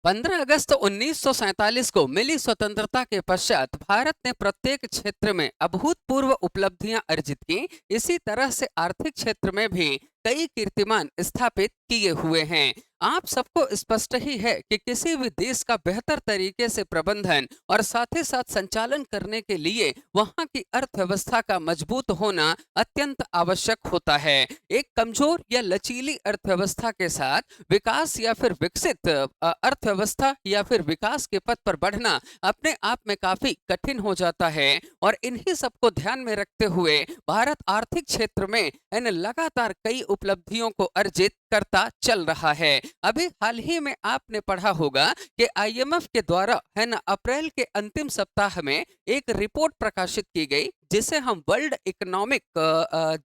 15 अगस्त 1947 को मिली स्वतंत्रता के पश्चात भारत ने प्रत्येक क्षेत्र में अभूतपूर्व उपलब्धियां अर्जित की। इसी तरह से आर्थिक क्षेत्र में भी कई कीर्तिमान स्थापित किए हुए हैं। आप सबको स्पष्ट ही है कि किसी भी देश का बेहतर तरीके से प्रबंधन और साथ ही साथ संचालन करने के लिए वहां की अर्थव्यवस्था का मजबूत होना अत्यंत आवश्यक होता है। एक कमजोर या लचीली अर्थव्यवस्था के साथ विकास या फिर विकसित अर्थव्यवस्था या फिर विकास के पथ पर बढ़ना अपने आप में काफी कठिन हो जाता है। और इन्हीं सबको ध्यान में रखते हुए भारत आर्थिक क्षेत्र में लगातार कई उपलब्धियों को अर्जित करता चल रहा है। अभी हाल ही में आपने पढ़ा होगा कि आईएमएफ के द्वारा अप्रैल के अंतिम सप्ताह में एक रिपोर्ट प्रकाशित की गई जिसे हम वर्ल्ड इकोनॉमिक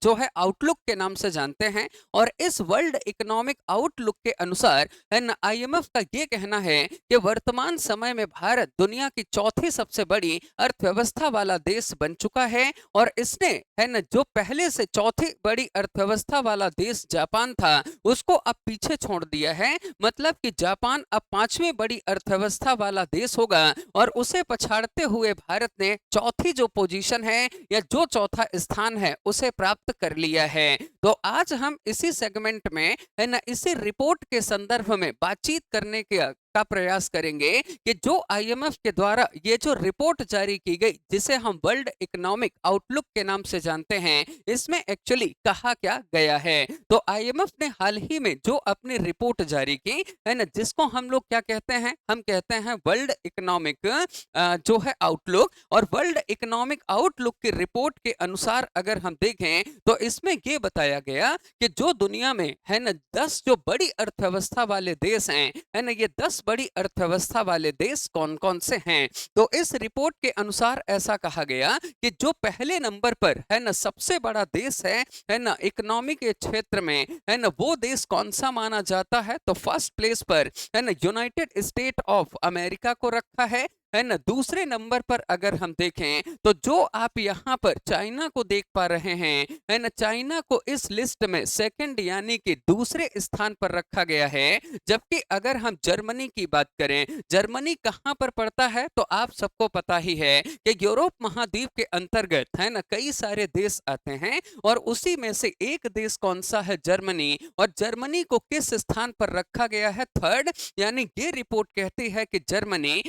जो है आउटलुक के नाम से जानते हैं। और इस वर्ल्ड इकोनॉमिक आउटलुक के अनुसार आईएमएफ का ये कहना है कि वर्तमान समय में भारत दुनिया की चौथी सबसे बड़ी अर्थव्यवस्था वाला देश बन चुका है। और इसने जो पहले से चौथी बड़ी अर्थव्यवस्था वाला देश जापान था उसको अब पीछे छोड़ दिया है। मतलब कि जापान अब पांचवी बड़ी अर्थव्यवस्था वाला देश होगा और उसे पछाड़ते हुए भारत ने चौथी जो पोजीशन है या जो चौथा स्थान है उसे प्राप्त कर लिया है। तो आज हम इसी सेगमेंट में इसी रिपोर्ट के संदर्भ में बातचीत करने का प्रयास करेंगे कि जो आईएमएफ के द्वारा ये जो रिपोर्ट जारी की गई जिसे हम वर्ल्ड इकोनॉमिक आउटलुक के नाम से जानते हैं इसमें एक्चुअली कहा क्या गया है। तो आईएमएफ ने हाल ही में जो अपनी रिपोर्ट जारी की जिसको हम लोग क्या कहते हैं, हम कहते हैं वर्ल्ड इकोनॉमिक जो है आउटलुक। और वर्ल्ड इकोनॉमिक आउटलुक की रिपोर्ट के अनुसार अगर हम देखें तो इसमें ये बताया गया कि जो दुनिया में 10 जो बड़ी अर्थव्यवस्था वाले देश हैं ये 10 बड़ी अर्थव्यवस्था वाले देश कौन कौन से हैं। तो इस रिपोर्ट के अनुसार ऐसा कहा गया कि जो पहले नंबर पर सबसे बड़ा देश है ना इकोनॉमी के क्षेत्र में वो देश कौन सा माना जाता है। तो फर्स्ट प्लेस पर यूनाइटेड स्टेट ऑफ अमेरिका को रखा है। दूसरे नंबर पर अगर हम देखें तो जो आप यहाँ पर चाइना को देख पा रहे हैं चाइना को इस लिस्ट में सेकंड यानी कि दूसरे स्थान पर रखा गया है। जबकि अगर हम जर्मनी की बात करें, जर्मनी कहाँ पर पड़ता है तो आप सबको पता ही है कि यूरोप महाद्वीप के अंतर्गत कई सारे देश आते हैं और उसी में से एक देश कौन सा है, जर्मनी। और जर्मनी को किस स्थान पर रखा गया है, थर्ड। यानी ये रिपोर्ट कहती है कि जर्मनी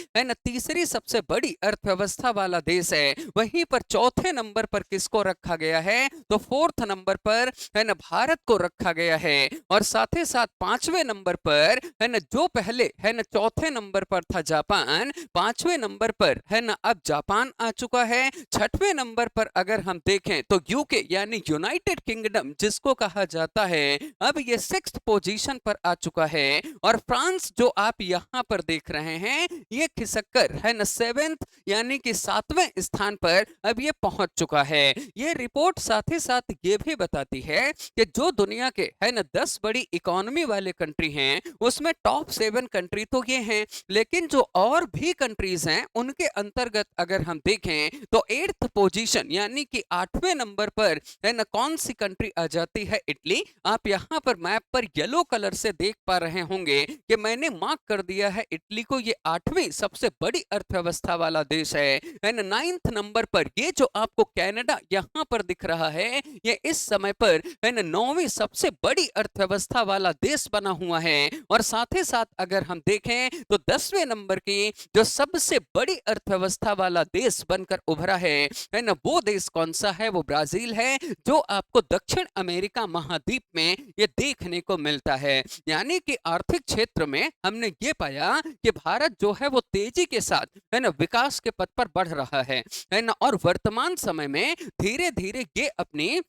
तीसरी सबसे बड़ी अर्थव्यवस्था वाला देश है। वहीं पर चौथे नंबर पर किसको रखा गया है तो फोर्थ नंबर पर भारत को रखा गया है। और साथ ही साथ पांचवें नंबर पर जो पहले चौथे नंबर पर था जापान, पांचवें नंबर पर अब जापान आ चुका है। छठवें नंबर पर अगर हम देखें तो यूके यानी यूनाइटेड किंगडम जिसको कहा जाता है अब ये सिक्स्थ पोजीशन पर आ चुका है। और फ्रांस जो आप यहां पर देख रहे हैं ये खिसक कर सेवेंथ यानी कि सातवें स्थान पर अब ये पहुंच चुका है। ये रिपोर्ट साथ ही साथ ये भी बताती है कि जो दुनिया के 10 बड़ी इकोनॉमी वाले कंट्री हैं उसमें टॉप 7 कंट्री तो ये हैं, लेकिन जो और भी कंट्रीज हैं उनके अंतर्गत अगर हम देखें तो एट्थ पोजीशन यानी कि आठवें नंबर पर कौन सी कंट्री आ जाती है, इटली। आप यहाँ पर मैप पर येलो कलर से देख पा रहे होंगे कि मैंने मार्क कर दिया है इटली को, ये आठवीं सबसे बड़ी अर्थव्यवस्था वाला देश है। नाइन्थ नंबर पर ये जो आपको कनाडा यहाँ पर दिख रहा है ये इस समय पर नौवीं सबसे बड़ी अर्थव्यवस्था वाला देश बना हुआ है। और साथ ही साथ अगर हम देखें तो 10वें नंबर की जो सबसे बड़ी अर्थव्यवस्था वाला देश बनकर उभरा है ना वो देश कौन सा है, वो ब्राजील है जो आपको दक्षिण अमेरिका महाद्वीप में ये देखने को मिलता है। यानी कि आर्थिक क्षेत्र में हमने ये पाया कि भारत जो है वो तेजी के साथ विकास के पथ पर बढ़ रहा है ना। और वर्तमान समय में धीरे धीरे ये अपनी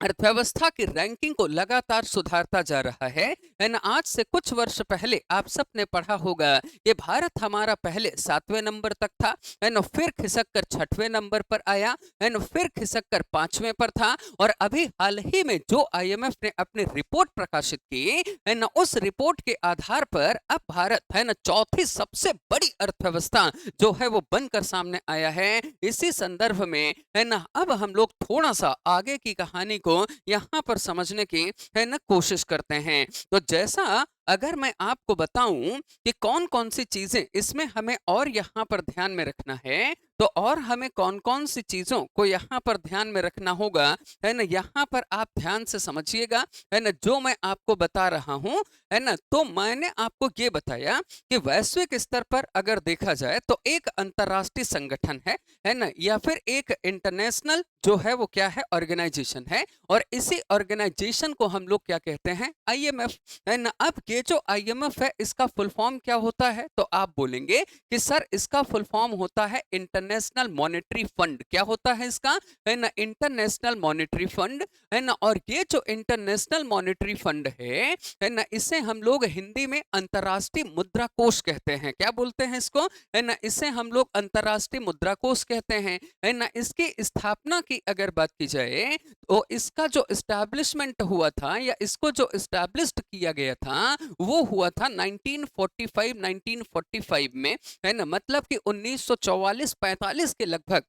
अर्थव्यवस्था की रैंकिंग को लगातार सुधारता जा रहा है ना। आज से कुछ वर्ष पहले आप सबने पढ़ा होगा कि भारत हमारा पहले 7वें नंबर तक था है ना, फिर खिसक कर 6वें नंबर पर आया है ना, फिर खिसक कर 5वें पर था। और अभी हाल ही में जो आईएमएफ ने अपनी रिपोर्ट प्रकाशित की है ना उस रिपोर्ट के आधार पर अब भारत है ना चौथी सबसे बड़ी अर्थव्यवस्था जो है वो बनकर सामने आया है। इसी संदर्भ में है ना अब हम लोग थोड़ा सा आगे की कहानी को यहाँ पर समझने की है ना कोशिश करते हैं। तो जैसा अगर मैं आपको बताऊं कि कौन-कौन सी चीजें इसमें हमें और यहाँ पर ध्यान में रखना है, तो और हमें कौन-कौन सी चीजों को यहाँ पर ध्यान में रखना होगा, है ना? यहाँ पर आप ध्यान से समझिएगा, है ना? जो मैं आपको बता रहा हूँ, है ना? तो मैंने आपको ये बताया कि वैश्विक स्तर पर अगर देखा जाए तो एक अंतर्राष्ट्रीय संगठन है ना? या फिर एक इंटरनेशनल जो है वो क्या है, ऑर्गेनाइजेशन है, और इसी ऑर्गेनाइजेशन को हम लोग क्या कहते हैं, आईएमएफ, है ना? अब ये जो आईएमएफ है इसका फुल फॉर्म क्या होता है, तो आप बोलेंगे कि सर इसका फुल फॉर्म होता है इंटरनेशनल मॉनेटरी फंड। क्या होता है इसका, है ना? इंटरनेशनल मॉनेटरी फंड, है ना? और ये जो इंटरनेशनल मॉनेटरी फंड है ना, इसे हम लोग हिंदी में अंतर्राष्ट्रीय मुद्रा कोष कहते हैं। क्या बोलते हैं इसको, है ना? इसे हम लोग अंतर्राष्ट्रीय मुद्रा कोष कहते हैं, है ना? इसकी स्थापना की अगर बात की जाए तो इसका जो एस्टैब्लिशमेंट हुआ था या इसको जो एस्टैब्लिश्ड किया गया था वो हुआ था 1945 में, है ना? मतलब कि 1944-45 के लगभग,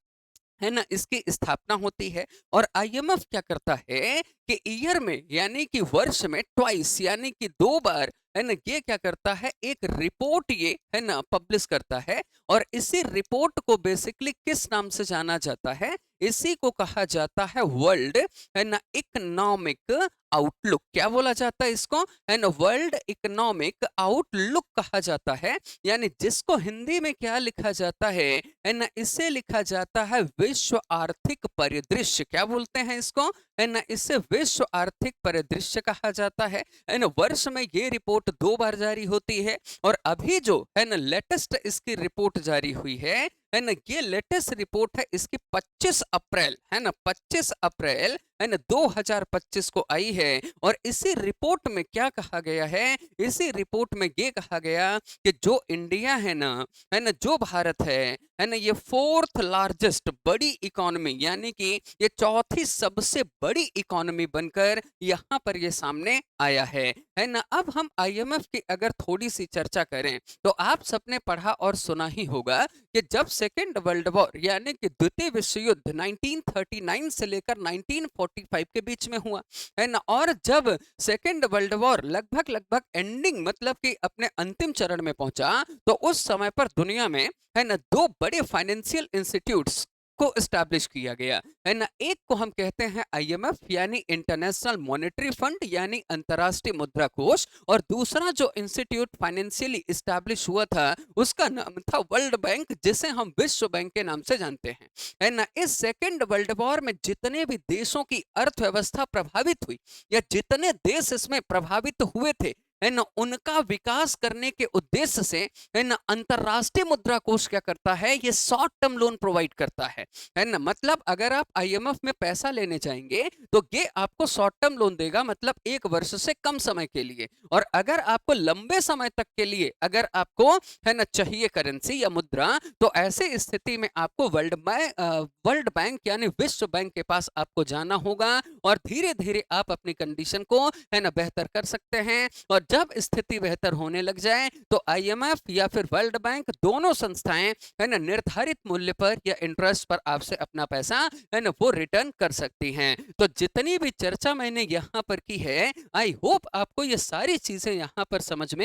है ना, इसकी स्थापना होती है। और आईएमएफ क्या करता है कि ईयर में यानी कि वर्ष में ट्वाइस यानी कि 2 बार, है ना, ये क्या करता है, एक रिपोर्ट ये, है ना, पब्लिश करता है। और इसी रिपोर्ट को बेसिकली किस नाम से जाना जाता है, इसी को कहा जाता है वर्ल्ड, है ना, इकोनॉमिक आउटलुक। क्या बोला जाता है इसको, है ना, वर्ल्ड इकोनॉमिक आउटलुक कहा जाता है। यानी जिसको हिंदी में क्या लिखा जाता है ना, इसे लिखा जाता है विश्व आर्थिक परिदृश्य। क्या बोलते हैं इसको, है ना, इसे विश्व आर्थिक परिदृश्य कहा जाता है ना? वर्ष में ये रिपोर्ट 2 बार जारी होती है। और अभी जो है ना लेटेस्ट इसकी रिपोर्ट जारी हुई है ना, ये लेटेस्ट रिपोर्ट है इसकी 25 अप्रैल, है ना, 25 अप्रैल, है ना, 2025 को आई है। और इसी रिपोर्ट में क्या कहा गया इसी रिपोर्ट में ये कहा गया कि जो इंडिया है ना, जो भारत है ना, ये 4th लार्जेस्ट बड़ी इकोनॉमी यानी कि ये चौथी सबसे बड़ी इकोनॉमी बनकर यहाँ पर ये सामने आया है ना? अब हम आईएमएफ की अगर थोड़ी सी चर्चा करें तो आप सबने पढ़ा और सुना ही होगा कि जब सेकेंड वर्ल्ड वॉर यानी कि द्वितीय विश्व युद्ध 1939 से लेकर 1945 के बीच में हुआ, है ना? और जब सेकेंड वर्ल्ड वॉर लगभग लगभग एंडिंग मतलब कि अपने अंतिम चरण में पहुंचा, तो उस समय पर दुनिया में, है ना, 2 बड़े फाइनेंशियल इंस्टीट्यूट्स को एस्टैब्लिश किया गया, है ना? एक को हम कहते हैं आईएमएफ यानी इंटरनेशनल मॉनेटरी फंड यानी अंतर्राष्ट्रीय मुद्रा कोष, और दूसरा जो इंस्टीट्यूट फाइनेंशियली एस्टैब्लिश हुआ था उसका नाम था वर्ल्ड बैंक, जिसे हम विश्व बैंक के नाम से जानते हैं, है ना? इस सेकेंड वर्ल्ड वॉर में जितने भी देशों की अर्थव्यवस्था प्रभावित हुई या जितने देश इसमें प्रभावित हुए थे, है ना, उनका विकास करने के उद्देश्य से, है ना, अंतरराष्ट्रीय मुद्रा कोष क्या करता है, ये शॉर्ट टर्म लोन प्रोवाइड करता है ना? मतलब अगर आप आईएमएफ में पैसा लेने जाएंगे तो ये आपको शॉर्ट टर्म लोन देगा, मतलब 1 वर्ष से कम समय के लिए। और अगर आपको लंबे समय तक के लिए अगर आपको, है ना, चाहिए करेंसी या मुद्रा, तो ऐसे स्थिति में आपको वर्ल्ड बैंक यानी विश्व बैंक के पास आपको जाना होगा और धीरे धीरे आप अपनी कंडीशन को, है ना, बेहतर कर सकते हैं। और जब स्थिति बेहतर होने लग जाए तो आईएमएफ या फिर वर्ल्ड बैंक दोनों संस्थाएं, है ना, निर्धारित मूल्य पर या इंटरेस्ट पर आपसे अपना पैसा, है ना, वो रिटर्न कर सकती हैं। तो जितनी भी चर्चा मैंने यहाँ पर की है, आई होप आपको ये सारी चीजें यहाँ पर समझ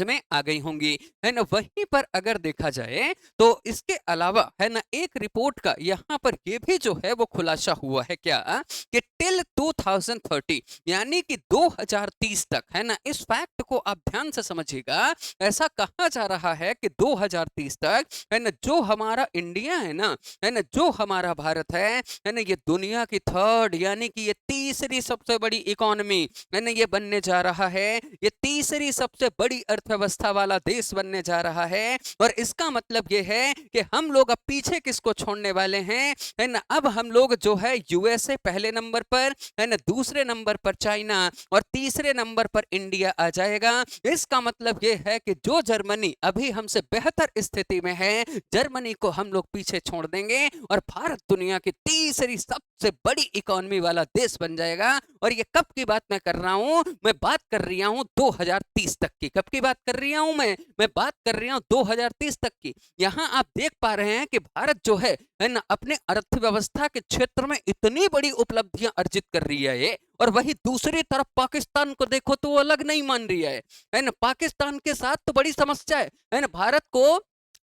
में आ गई होंगी, है ना? वहीं पर अगर देखा जाए तो इसके अलावा, है ना, एक रिपोर्ट का यहाँ पर ये भी जो है वो खुलासा हुआ है क्या कि टिल 2030 यानी कि 2030 तक, है ना, इस फैक्ट को आप ध्यान से समझिएगा। ऐसा कहा जा रहा है कि 2030 तक, है ना, जो हमारा इंडिया है ना, जो हमारा भारत है ना, ये दुनिया की 3rd यानी कि ये तीसरी सबसे बड़ी इकोनॉमी, है ना, ये बनने जा रहा है। ये तीसरी सबसे बड़ी अर्थव्यवस्था वाला देश बनने जा रहा है। और इसका मतलब ये है कि हम लोग अब पीछे किसको छोड़ने वाले हैं, है ना? अब हम लोग जो है यूएसए पहले नंबर पर, है ना, दूसरे नंबर पर चाइना और तीसरे नंबर पर इंडिया आ जाएगा। इसका मतलब ये है कि जो जर्मनी अभी हमसे बेहतर स्थिति में है, जर्मनी को हम लोग पीछे छोड़ देंगे और भारत दुनिया की तीसरी सबसे बड़ी इकोनॉमी वाला देश बन जाएगा। और ये कब की बात मैं कर रहा हूं, मैं बात कर रहा हूं 2030 तक की। कब की बात कर रहा हूं मैं बात कर रहा हूं 2030 तक की। यहां आप देख पा रहे हैं कि भारत जो है ना, अपने अर्थव्यवस्था के क्षेत्र में इतनी बड़ी उपलब्धियां अर्जित कर रही है और वही दूसरी तरफ पाकिस्तान को देखो तो वो अलग नहीं मान रही है ना। पाकिस्तान के साथ तो बड़ी समस्या है ना। भारत को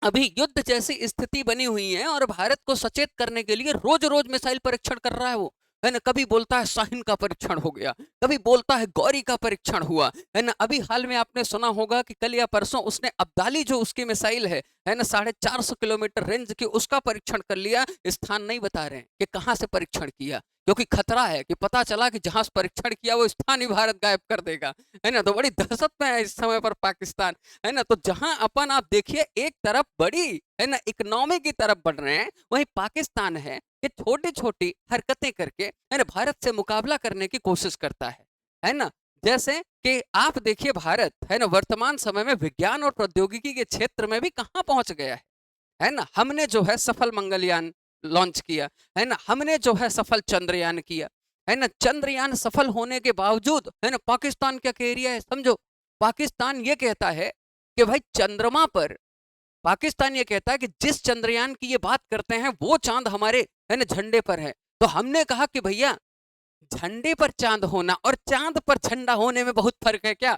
अभी युद्ध जैसी स्थिति बनी हुई है और भारत को सचेत करने के लिए रोज रोज मिसाइल परीक्षण कर रहा है वो, है ना। कभी बोलता है शाहीन का परीक्षण हो गया, कभी बोलता है गौरी का परीक्षण हुआ, है ना। अभी हाल में आपने सुना होगा कि कल या परसों उसने अब्दाली जो उसकी मिसाइल है ना, 450 किलोमीटर रेंज की, उसका परीक्षण कर लिया। स्थान नहीं बता रहे हैं कि कहां से परीक्षण किया, क्योंकि खतरा है कि पता चला कि जहां से परीक्षण किया वो स्थान ही भारत गायब कर देगा, है ना। तो बड़ी दहशत में है इस समय पर पाकिस्तान, है ना। तो जहां अपन आप देखिए एक तरफ बड़ी, है ना, इकोनॉमी की तरफ बढ़ रहे हैं, वहीं पाकिस्तान है कि छोटी छोटी हरकतें करके, है ना, भारत से मुकाबला करने की कोशिश करता है ना। जैसे कि आप देखिए भारत, है ना, वर्तमान समय में विज्ञान और प्रौद्योगिकी के क्षेत्र में भी कहां पहुंच गया है ना। हमने जो है सफल मंगलयान लॉन्च किया, है ना। हमने जो है सफल चंद्रयान किया, है ना। चंद्रयान सफल होने के बावजूद, है ना, पाकिस्तान क्या कह रहा है समझो। पाकिस्तान ये कहता है कि भाई चंद्रमा पर, पाकिस्तान ये कहता है कि जिस चंद्रयान की ये बात करते हैं वो चांद हमारे, है ना, झंडे पर है। तो हमने कहा कि भैया झंडे पर चांद होना और चांद पर झंडा होने में बहुत फर्क है क्या,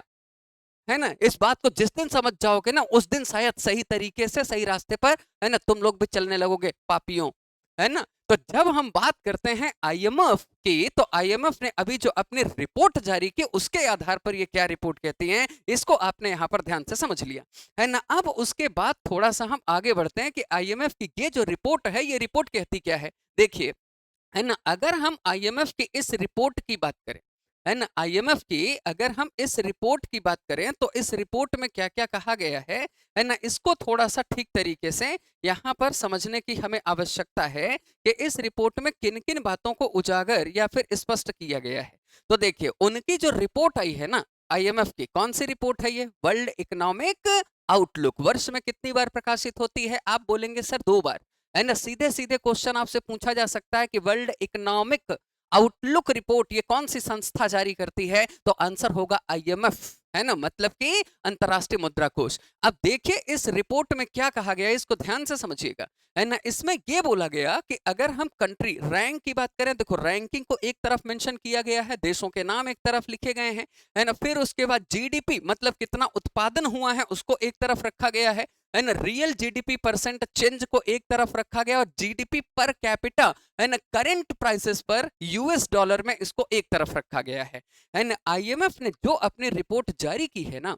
है ना। इस बात को जिस दिन समझ जाओगे ना, उस दिन शायद सही तरीके से सही रास्ते पर, है ना, तुम लोग भी चलने लगोगे पापियों, है ना। तो जब हम बात करते हैं आईएमएफ की, तो आईएमएफ ने अभी जो अपनी रिपोर्ट जारी की उसके आधार पर ये क्या रिपोर्ट कहती है, इसको आपने यहां पर ध्यान से समझ लिया, है ना। अब उसके बाद थोड़ा सा हम आगे बढ़ते हैं कि आईएमएफ की ये जो रिपोर्ट है, ये रिपोर्ट कहती क्या है। देखिए, है ना, अगर हम आईएमएफ की इस रिपोर्ट की बात करें, है ना, आईएमएफ की अगर हम इस रिपोर्ट की बात करें, तो इस रिपोर्ट में क्या क्या कहा गया है ना, इसको थोड़ा सा ठीक तरीके से यहाँ पर समझने की हमें आवश्यकता है कि इस रिपोर्ट में किन किन बातों को उजागर या फिर स्पष्ट किया गया है। तो देखिए उनकी जो रिपोर्ट आई है ना, आईएमएफ की, कौन सी रिपोर्ट है ये, वर्ल्ड इकोनॉमिक आउटलुक। वर्ष में कितनी बार प्रकाशित होती है, आप बोलेंगे सर 2 बार, है ना। सीधे सीधे क्वेश्चन आपसे पूछा जा सकता है कि वर्ल्ड इकोनॉमिक आउटलुक रिपोर्ट ये कौन सी संस्था जारी करती है, तो आंसर होगा आईएमएफ, है ना, मतलब कि अंतरराष्ट्रीय मुद्रा कोष। अब देखिए इस रिपोर्ट में क्या कहा गया है, इसको ध्यान से समझिएगा, है ना। इसमें यह बोला गया कि अगर हम कंट्री रैंक की बात करें, देखो रैंकिंग को एक तरफ मेंशन किया गया है, देशों के नाम एक तरफ लिखे गए हैं, है ना। फिर उसके बाद जीडीपी मतलब कितना उत्पादन हुआ है उसको एक तरफ रखा गया है ना। रियल जीडीपी परसेंट चेंज को एक तरफ रखा गया और जीडीपी पर कैपिटा, है ना, करंट प्राइसेस पर यूएस डॉलर में इसको एक तरफ रखा गया है ना। आईएमएफ ने जो अपनी रिपोर्ट जारी की है ना,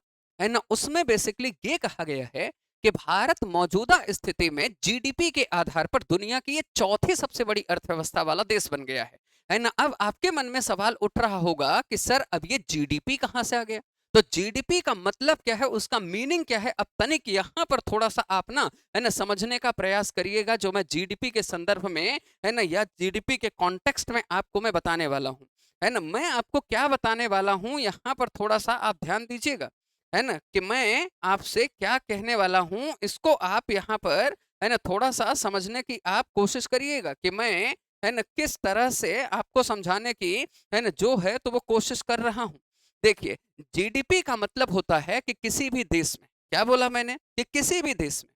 उसमें बेसिकली ये कहा गया है कि भारत मौजूदा स्थिति में जीडीपी के आधार पर दुनिया की ये चौथी सबसे बड़ी अर्थव्यवस्था वाला देश बन गया है ना। अब आपके मन में सवाल उठ रहा होगा कि सर अब ये जीडीपी कहां से आ गया, तो जीडीपी का मतलब क्या है, उसका मीनिंग क्या है। अब तनिक यहां पर थोड़ा सा आप ना, है ना, समझने का प्रयास करिएगा, जो मैं जीडीपी के संदर्भ में, है ना, या जीडीपी के कॉन्टेक्स्ट में आपको मैं बताने वाला हूं, है ना। मैं आपको क्या बताने वाला हूं यहां पर थोड़ा सा आप ध्यान दीजिएगा, है ना, कि मैं आपसे क्या कहने वाला हूं, इसको आप यहां पर, है ना, थोड़ा सा समझने की आप कोशिश करिएगा कि मैं, है ना, किस तरह से आपको समझाने की, है ना, जो है तो वो कोशिश कर रहा हूं। देखिए जीडीपी का मतलब होता है कि किसी भी देश में, क्या बोला मैंने, कि किसी भी देश में,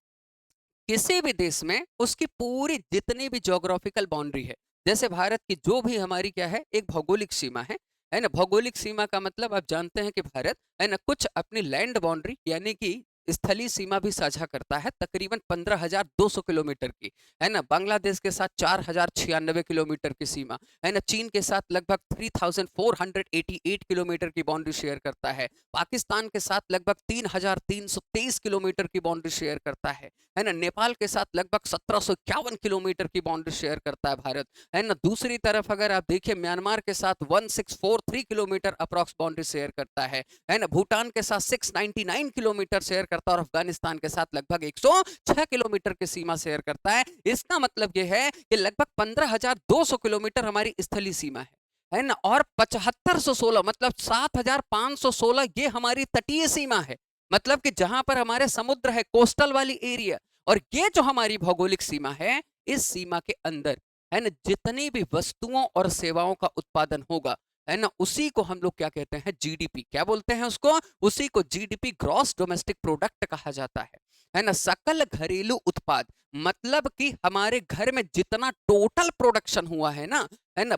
किसी भी देश में उसकी पूरी जितनी भी ज्योग्राफिकल बाउंड्री है, जैसे भारत की जो भी हमारी क्या है एक भौगोलिक सीमा है ना। भौगोलिक सीमा का मतलब आप जानते हैं कि भारत, है ना, कुछ अपनी लैंड बाउंड्री यानी कि स्थलीय सीमा भी साझा करता है, तकरीबन 15,200 किलोमीटर की, है ना। बांग्लादेश के साथ 4,096 किलोमीटर की सीमा, है ना। चीन के साथ लगभग 3,488 किलोमीटर की बाउंड्री शेयर करता है। पाकिस्तान के साथ लगभग 3,323 किलोमीटर की बाउंड्री शेयर करता है ना। नेपाल के साथ लगभग 1751 किलोमीटर की बाउंड्री शेयर करता है भारत, है ना। दूसरी तरफ अगर आप देखिए म्यांमार के साथ 1643 किलोमीटर अप्रॉक्स बाउंड्री शेयर करता है ना। भूटान के साथ 699 किलोमीटर शेयर करता है और अफगानिस्तान के साथ लगभग 106 किलोमीटर की सीमा शेयर करता है। इसका मतलब यह है कि लगभग 15,200 किलोमीटर हमारी स्थलीय सीमा है ना, और 7516 मतलब 7,516 ये हमारी तटीय सीमा है, मतलब कि जहां पर हमारे समुद्र है, कोस्टल वाली एरिया। और ये जो हमारी भौगोलिक सीमा है, इस सीमा के अंदर, है ना, जितनी भी वस्तुओं और सेवाओं का उत्पादन होगा, है ना, उसी को हम लोग क्या कहते हैं, जीडीपी। क्या बोलते हैं उसको, उसी को जीडीपी, ग्रॉस डोमेस्टिक प्रोडक्ट कहा जाता है ना, सकल घरेलू उत्पाद, मतलब कि हमारे घर में जितना टोटल प्रोडक्शन हुआ है ना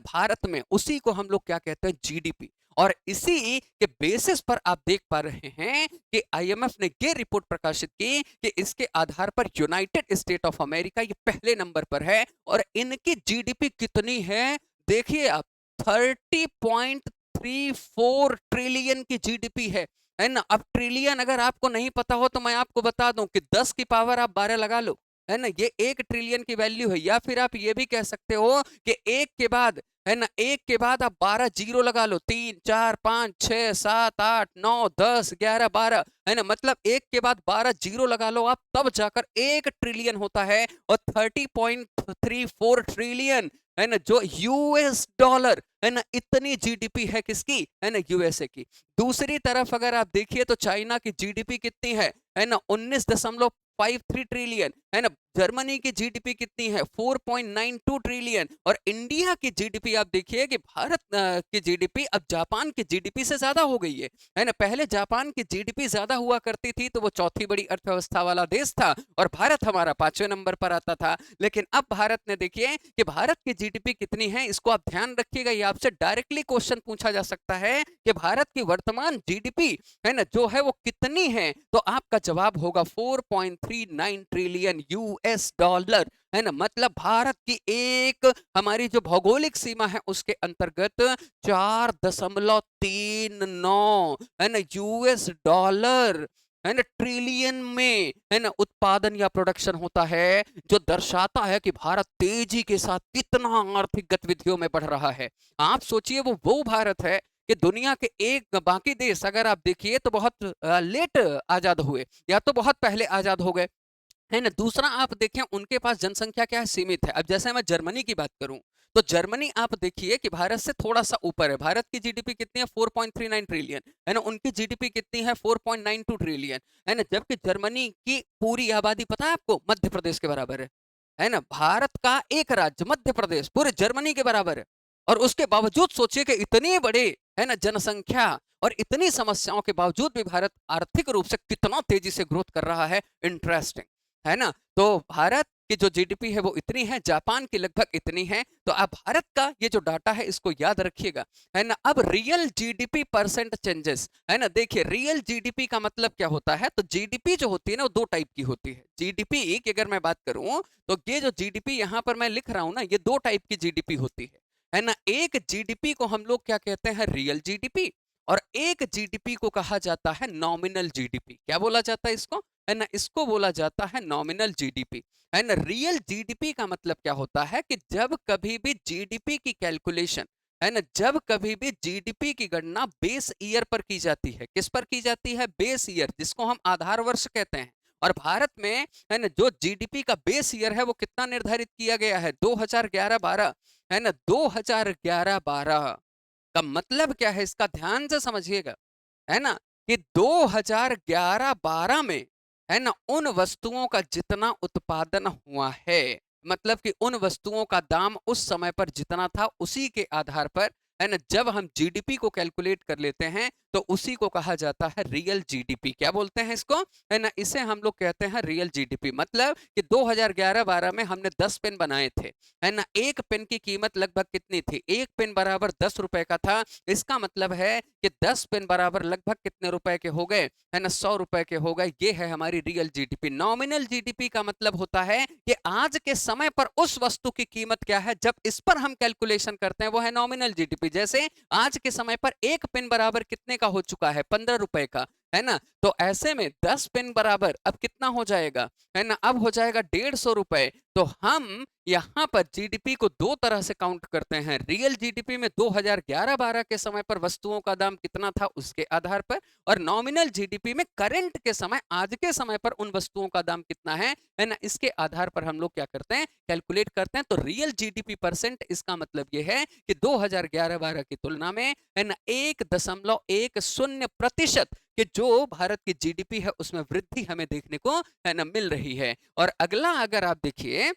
भारत में, उसी को हम लोग क्या कहते हैं, जीडीपी। और इसी के बेसिस पर आप देख पा रहे हैं कि आईएमएफ ने ये रिपोर्ट प्रकाशित की कि इसके आधार पर यूनाइटेड स्टेट ऑफ अमेरिका ये पहले नंबर पर है, और इनकी जीडीपी कितनी है, देखिए आप, 30.34 ट्रिलियन की जीडीपी है ना। अब ट्रिलियन अगर आपको नहीं पता हो तो मैं आपको बता दूं कि 10 की पावर आप 12 लगा लो, है ना, ये 1 ट्रिलियन की वैल्यू है। या फिर आप ये भी कह सकते हो कि एक के बाद, है ना, एक के बाद आप 12 जीरो लगा लो, 3 4 5 6 7 8 9 10 11 12, है ना, मतलब एक के बाद 12 जीरो लगा लो आप, तब जाकर 1 ट्रिलियन होता है। और 30.34 ट्रिलियन, है ना, जो यूएस डॉलर, है ना, इतनी जीडीपी है किसकी, है ना, यूएसए की। दूसरी तरफ अगर आप देखिए तो चाइना की जीडीपी कितनी है ना, 19.53 ट्रिलियन, है ना। जर्मनी की जीडीपी कितनी है, 4.92 ट्रिलियन। और इंडिया की जीडीपी आप देखिए कि भारत की जीडीपी अब जापान की जीडीपी से ज्यादा हो गई है ना। पहले जापान की जीडीपी ज्यादा हुआ करती थी तो वो चौथी बड़ी अर्थव्यवस्था वाला देश था, और भारत हमारा 5वें नंबर पर आता था। लेकिन अब भारत ने, देखिए कि भारत की जीडीपी कितनी है, इसको आप ध्यान रखिएगा, ये आपसे डायरेक्टली क्वेश्चन पूछा जा सकता है कि भारत की वर्तमान जीडीपी, है ना, जो है वो कितनी है, तो आपका जवाब होगा 4.39 ट्रिलियन यूएस डॉलर, है ना। मतलब भारत की एक, हमारी जो भौगोलिक सीमा है उसके अंतर्गत 4.39, है ना, यूएस डॉलर, है ना, ट्रिलियन में, है ना, उत्पादन या प्रोडक्शन होता है, जो दर्शाता है कि भारत तेजी के साथ कितना आर्थिक गतिविधियों में बढ़ रहा है। आप सोचिए वो भारत है कि दुनिया के एक, बाकी देश अगर आप देखिए तो बहुत लेट आजाद हुए, या तो बहुत पहले आजाद हो गए, है ना। दूसरा आप देखें उनके पास जनसंख्या क्या है, सीमित है। अब जैसे मैं जर्मनी की बात करूं तो जर्मनी आप देखिए कि भारत से थोड़ा सा ऊपर है। भारत की जीडीपी कितनी है, 4.39 ट्रिलियन, है ना, उनकी जीडीपी कितनी है, 4.92 ट्रिलियन, है ना। जबकि जर्मनी की पूरी आबादी पता है आपको, मध्य प्रदेश के बराबर है ना। भारत का एक राज्य मध्य प्रदेश पूरे जर्मनी के बराबर है, और उसके बावजूद सोचिए कि इतने बड़े, है ना, जनसंख्या और इतनी समस्याओं के बावजूद भी भारत आर्थिक रूप से कितना तेजी से ग्रोथ कर रहा है, इंटरेस्टिंग, है ना। तो भारत की जो जीडीपी है वो इतनी है, जापान की लगभग इतनी है। तो आप भारत का ये जो डाटा है इसको याद रखिएगा, है ना। अब रियल जीडीपी परसेंट चेंजेस, है ना, देखिए रियल जीडीपी का मतलब क्या होता है, तो जीडीपी जो होती है ना वो दो टाइप की होती है। जीडीपी की अगर मैं बात करूं तो ये जो जीडीपी यहां पर मैं लिख रहा हूं ना, ये दो टाइप की जीडीपी होती है ना। एक जीडीपी को हम लोग क्या कहते हैं, रियल जीडीपी, और एक जीडीपी को कहा जाता है नॉमिनल जीडीपी। क्या बोला जाता है इसको, है ना, इसको बोला जाता है नॉमिनल जीडीपी, है ना। रियल जीडीपी का मतलब क्या होता है कि जब कभी भी जीडीपी की कैलकुलेशन, है ना, जब कभी भी जीडीपी की गणना बेस ईयर पर की जाती है, किस पर की जाती है, बेस ईयर, जिसको हम आधार वर्ष कहते हैं। और भारत में, है ना, जो जीडीपी का बेस ईयर है वो कितना निर्धारित किया गया है, 2011-12, है ना, 2011-12 का मतलब क्या है, इसका ध्यान से समझिएगा, है ना, कि 2011-12 में, है ना, उन वस्तुओं का जितना उत्पादन हुआ है, मतलब कि उन वस्तुओं का दाम उस समय पर जितना था, उसी के आधार पर, है ना, जब हम जीडीपी को कैलकुलेट कर लेते हैं तो उसी को कहा जाता है रियल जीडीपी। क्या बोलते हैं इसको, है ना, इसे हम लोग कहते हैं रियल जीडीपी। मतलब कि 2011-12 में हमने 10 पेन बनाए थे, है ना, एक पेन की कीमत लगभग कितनी थी, एक पेन बराबर 10 रुपए का था। इसका मतलब है कि 10 पेन बराबर लगभग कितने रुपए के हो गए, है ना, 100 रुपए के हो गए। ये है हमारी रियल जीडीपी। नॉमिनल जीडीपी का मतलब होता है कि आज के समय पर उस वस्तु की कीमत क्या है, जब इस पर हम कैलकुलेशन करते हैं, वो है नॉमिनल जीडीपी। जैसे आज के समय पर एक पेन बराबर कितने का हो चुका है, 15 रुपए का, है ना। तो ऐसे में 10 पेन बराबर अब कितना हो जाएगा, है ना, अब हो जाएगा 150 रुपए। तो हम यहाँ पर जीडीपी को दो तरह से काउंट करते हैं। रियल जीडीपी में 2011-12 के समय पर वस्तुओं का दाम कितना था उसके आधार पर, और नॉमिनल जीडीपी में करंट के समय, आज के समय पर उन वस्तुओं का दाम कितना है ना, इसके आधार पर हम लोग क्या करते हैं, कैलकुलेट करते हैं। तो रियल जीडीपी परसेंट, इसका मतलब ये है कि 2011-12 की तुलना में, है ना, 1.10% कि जो भारत की जीडीपी है उसमें वृद्धि हमें देखने को, है ना, मिल रही है। और अगला अगर आप देखिए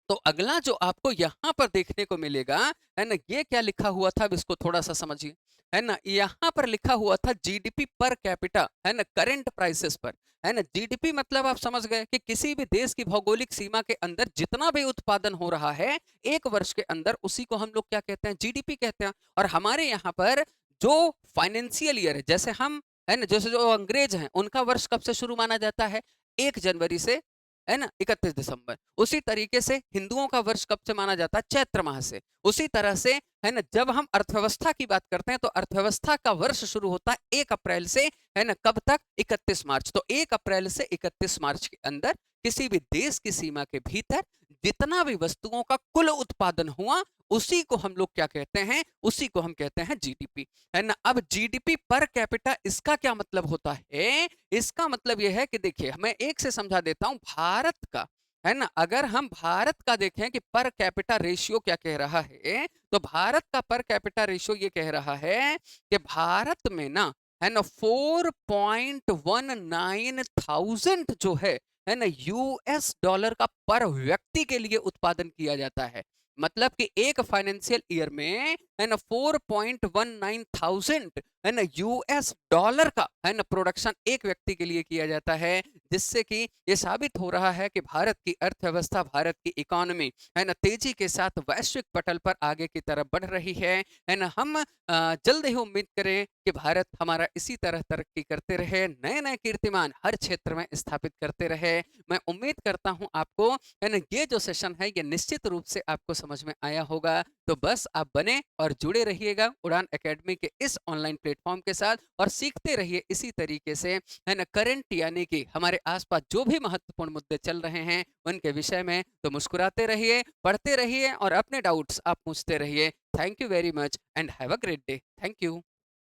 तो अगला जो आपको यहां पर देखने को मिलेगा, है ना, ये क्या लिखा हुआ था, अब इसको थोड़ा सा समझिए। है ना, यहाँ पर लिखा हुआ था जीडीपी पर कैपिटा, है ना, करंट प्राइसेस पर। है ना, जीडीपी मतलब आप समझ गए कि किसी भी देश की भौगोलिक सीमा के अंदर जितना भी उत्पादन हो रहा है एक वर्ष के अंदर, उसी को हम लोग क्या कहते हैं, जीडीपी कहते हैं। और हमारे यहाँ पर जो फाइनेंशियल ईयर है, जैसे हम, है ना, जैसे जो अंग्रेज हैं उनका वर्ष कब से शुरू माना जाता है, 1 जनवरी से, है ना, 31 दिसंबर। उसी तरीके से हिंदुओं का वर्ष कब से माना जाता है, चैत्र माह से। उसी तरह से, है ना, जब हम अर्थव्यवस्था की बात करते हैं तो अर्थव्यवस्था का वर्ष शुरू होता है 1 अप्रैल से, है ना, कब तक, 31 मार्च। तो 1 अप्रैल से 31 मार्च के अंदर किसी भी देश की सीमा के भीतर जितना भी वस्तुओं का कुल उत्पादन हुआ, उसी को हम लोग क्या कहते हैं, उसी को हम कहते हैं जीडीपी। है ना, अब जीडीपी पर कैपिटा इसका क्या मतलब होता है, इसका मतलब यह है कि देखिए मैं एक से समझा देता हूं, भारत का, है ना, अगर हम भारत का देखें कि पर कैपिटा रेशियो क्या कह रहा है, तो भारत का पर कैपिटा रेशियो ये कह रहा है कि भारत में ना, है ना, 4.19 थाउजेंड जो है ना, यूएस डॉलर का पर व्यक्ति के लिए उत्पादन किया जाता है। मतलब कि एक फाइनेंशियल ईयर में, है ना, 4.19 थाउजेंड, है ना, यूएस डॉलर का, है ना, प्रोडक्शन एक व्यक्ति के लिए किया जाता है। जिससे कि ये साबित हो रहा है कि भारत की अर्थव्यवस्था, भारत की इकोनॉमी, है ना, तेजी के साथ वैश्विक पटल पर आगे की तरफ बढ़ रही है ना। हम जल्द ही उम्मीद करें कि भारत हमारा इसी तरह तरक्की करते रहे, नए नए कीर्तिमान हर क्षेत्र में स्थापित करते रहे। मैं उम्मीद करता हूं आपको, है ना, ये जो सेशन है ये निश्चित रूप से आपको समझ में आया होगा। तो बस आप बने और जुड़े रहिएगा उड़ान एकेडमी के इस ऑनलाइन प्लेटफॉर्म के साथ, और सीखते रहिए इसी तरीके से, है ना, करंट यानी कि हमारे आसपास जो भी महत्वपूर्ण मुद्दे चल रहे हैं उनके विषय में। तो मुस्कुराते रहिए, पढ़ते रहिए और अपने डाउट्स आप पूछते रहिए। Thank you very much and have a great day. Thank you.